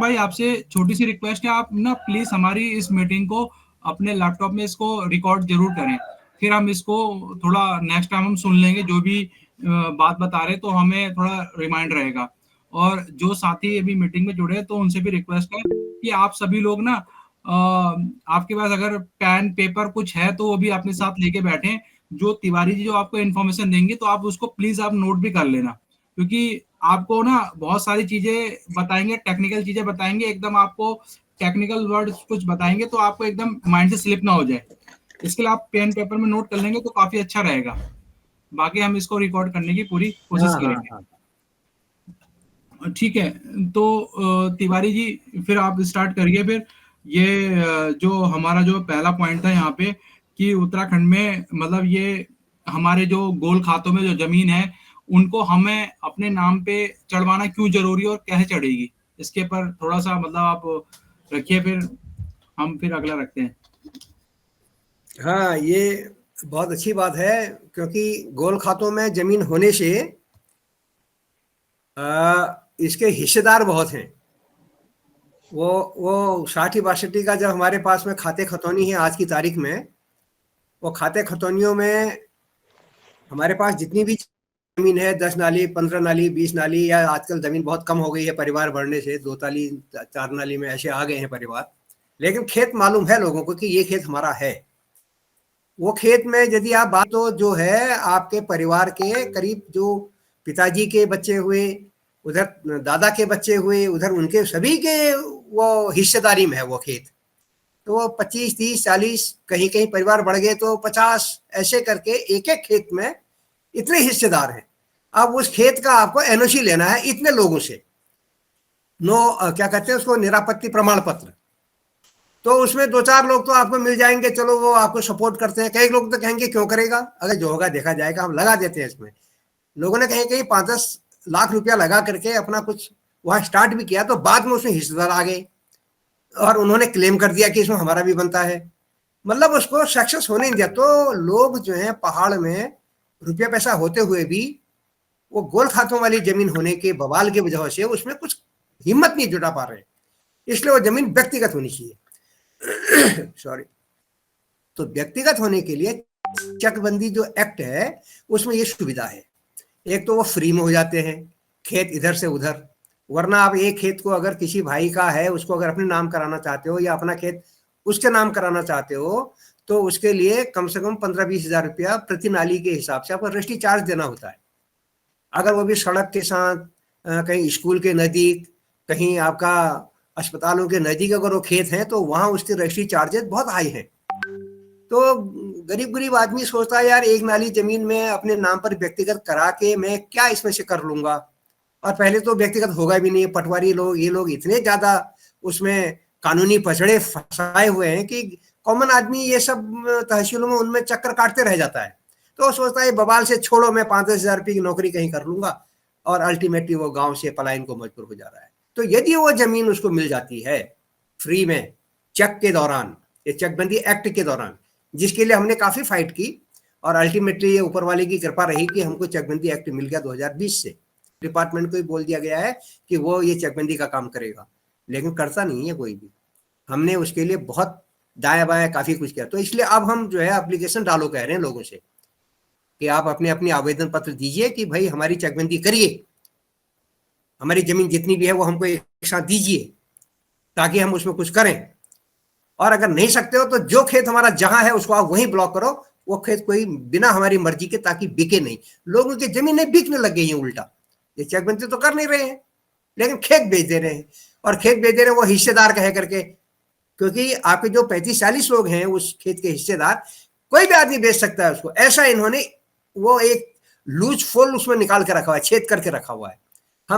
भाई आपसे छोटी सी रिक्वेस्ट है, आप ना प्लीज हमारी इस मीटिंग को अपने लैपटॉप में इसको रिकॉर्ड जरूर करें, फिर हम इसको थोड़ा नेक्स्ट टाइम हम सुन लेंगे जो भी बात बता रहे, तो हमें थोड़ा रिमाइंड रहेगा। और जो साथी अभी मीटिंग में जुड़े हैं तो उनसे भी रिक्वेस्ट है कि आप सभी लोग ना आपके पास अगर पेन पेपर कुछ है तो वो भी अपने साथ लेके बैठे। जो तिवारी जी जो आपको इन्फॉर्मेशन देंगे तो आप उसको प्लीज आप नोट भी कर लेना, क्योंकि आपको ना बहुत सारी चीजें बताएंगे, टेक्निकल चीजें बताएंगे, एकदम आपको टेक्निकल वर्ड्स कुछ बताएंगे तो आपको एकदम माइंड से स्लिप ना हो जाए। इसके लिए आप पेन पेपर में नोट कर लेंगे तो काफी अच्छा रहेगा। बाकी हम इसको रिकॉर्ड करने की पूरी कोशिश हाँ हाँ करेंगे। हाँ। ठीक है, तो तिवारी जी फिर आप स्टार्ट करिए फिर। ये जो हमारा जो पहला पॉइंट था यहाँ पे कि उत्तराखंड में मतलब ये हमारे जो गोल खातों में जो जमीन है उनको हमें अपने नाम पे चढ़वाना क्यों जरूरी है और कैसे चढ़ेगी, इसके पर थोड़ा सा मतलब आप रखिए, फिर हम फिर अगला रखते हैं। हाँ, ये बहुत अच्छी बात है, क्योंकि गोल खातों में जमीन होने से इसके हिस्सेदार बहुत हैं। वो 60-62 का जब हमारे पास में खाते खतौनी है आज की तारीख में, वो खाते खतौनियों में हमारे पास जितनी भी जमीन है, 10 नाली, 15 नाली, 20 नाली, या आजकल जमीन बहुत कम हो गई है परिवार बढ़ने से, 2 नाली 4 नाली में ऐसे आ गए हैं परिवार, लेकिन खेत मालूम है लोगों को कि ये खेत हमारा है। वो खेत में यदि आप बात, तो जो है आपके परिवार के करीब जो पिताजी के बच्चे हुए, उधर दादा के बच्चे हुए, उधर उनके सभी के वो हिस्सेदारी में है वो खेत। तो वो 25, 30, 40, कहीं कहीं परिवार बढ़ गए तो 50, ऐसे करके एक एक खेत में इतने हिस्सेदार हैं। अब उस खेत का आपको एनओसी लेना है इतने लोगों से, क्या कहते हैं उसको, निरापत्ति प्रमाण पत्र। तो उसमें 2-4 लोग तो आपको मिल जाएंगे, चलो वो आपको सपोर्ट करते हैं। कई लोग तो कहेंगे क्यों करेगा, अगर जो होगा देखा जाएगा, हम लगा देते हैं इसमें। लोगों ने कहीं कहीं 5-10 लाख रुपया लगा करके अपना कुछ वहां स्टार्ट भी किया, तो बाद में उसमें हिस्सेदार आ गए और उन्होंने क्लेम कर दिया कि इसमें हमारा भी बनता है, मतलब उसको सक्सेस होने नहीं दिया। तो लोग जो है पहाड़ में रुपया पैसा होते हुए भी वो गोल खातों वाली जमीन होने के बवाल की वजह से उसमें कुछ हिम्मत नहीं जुटा पा रहे, इसलिए वो जमीन व्यक्तिगत होनी चाहिए। सॉरी। तो व्यक्तिगत होने के लिए चकबंदी जो एक्ट है उसमें ये सुविधा है, एक तो वो फ्री में हो जाते हैं खेत इधर से उधर। वरना आप एक खेत को अगर किसी भाई का है, उसको अगर अपने नाम कराना चाहते हो या अपना खेत उसके नाम कराना चाहते हो, तो उसके लिए कम से कम 15-20 हजार रुपया प्रति नाली के हिसाब से आपको रजिस्ट्री चार्ज देना होता है। अगर वो भी सड़क के साथ, कहीं स्कूल के नजदीक, कहीं आपका अस्पतालों के नजदीक अगर वो खेत है, तो वहां उसके रजिस्ट्री चार्जेस बहुत हाई हैं। तो गरीब आदमी सोचता है यार एक नाली जमीन में अपने नाम पर व्यक्तिगत करा के मैं क्या इसमें से कर लूंगा, और पहले तो व्यक्तिगत होगा भी नहीं। पटवारी लोग, ये लोग इतने ज्यादा उसमें कानूनी पचड़े फंसाए हुए हैं कि कॉमन आदमी ये सब तहसीलों में उनमें चक्कर काटते रह जाता है। तो सोचता है बवाल से छोड़ो, मैं 5-10 हजार रुपये की नौकरी कहीं कर लूंगा, और अल्टीमेटली वो गांव से पलायन को मजबूर हो जा रहा है। तो यदि वो जमीन उसको मिल जाती है फ्री में चेक के दौरान, ये चकबंदी एक्ट के दौरान, जिसके लिए हमने काफी फाइट की, और अल्टीमेटली ये ऊपर वाले की कृपा रही कि हमको चकबंदी एक्ट मिल गया 2020 से। डिपार्टमेंट को ही बोल दिया गया है कि वो ये चकबंदी का काम करेगा, लेकिन करता नहीं है कोई भी। हमने उसके लिए बहुत दाया बाया काफी कुछ किया। तो इसलिए अब हम जो है एप्लीकेशन डालो कह रहे हैं लोगों से कि आप अपने अपनी आवेदन पत्र दीजिए कि भाई हमारी चकबंदी करिए, हमारी जमीन जितनी भी है वो हमको एक साथ दीजिए ताकि हम उसमें कुछ करें। और अगर नहीं सकते हो तो जो खेत हमारा जहां है उसको आप वहीं ब्लॉक करो, वो खेत कोई बिना हमारी मर्जी के, ताकि बिके नहीं। लोगों की जमीनें बिकने लग गई हैं उल्टा, ये चकबंदी तो कर नहीं रहे हैं लेकिन खेत बेच दे रहे हैं, और खेत बेच दे रहे हैं वो हिस्सेदार कह करके, क्योंकि आपके जो 35-40 लोग हैं उस खेत के हिस्सेदार, कोई भी आदमी बेच सकता है उसको। ऐसा इन्होंने वो एक लूज फोल उसमें निकाल के रखा हुआ है, छेद करके रखा हुआ है।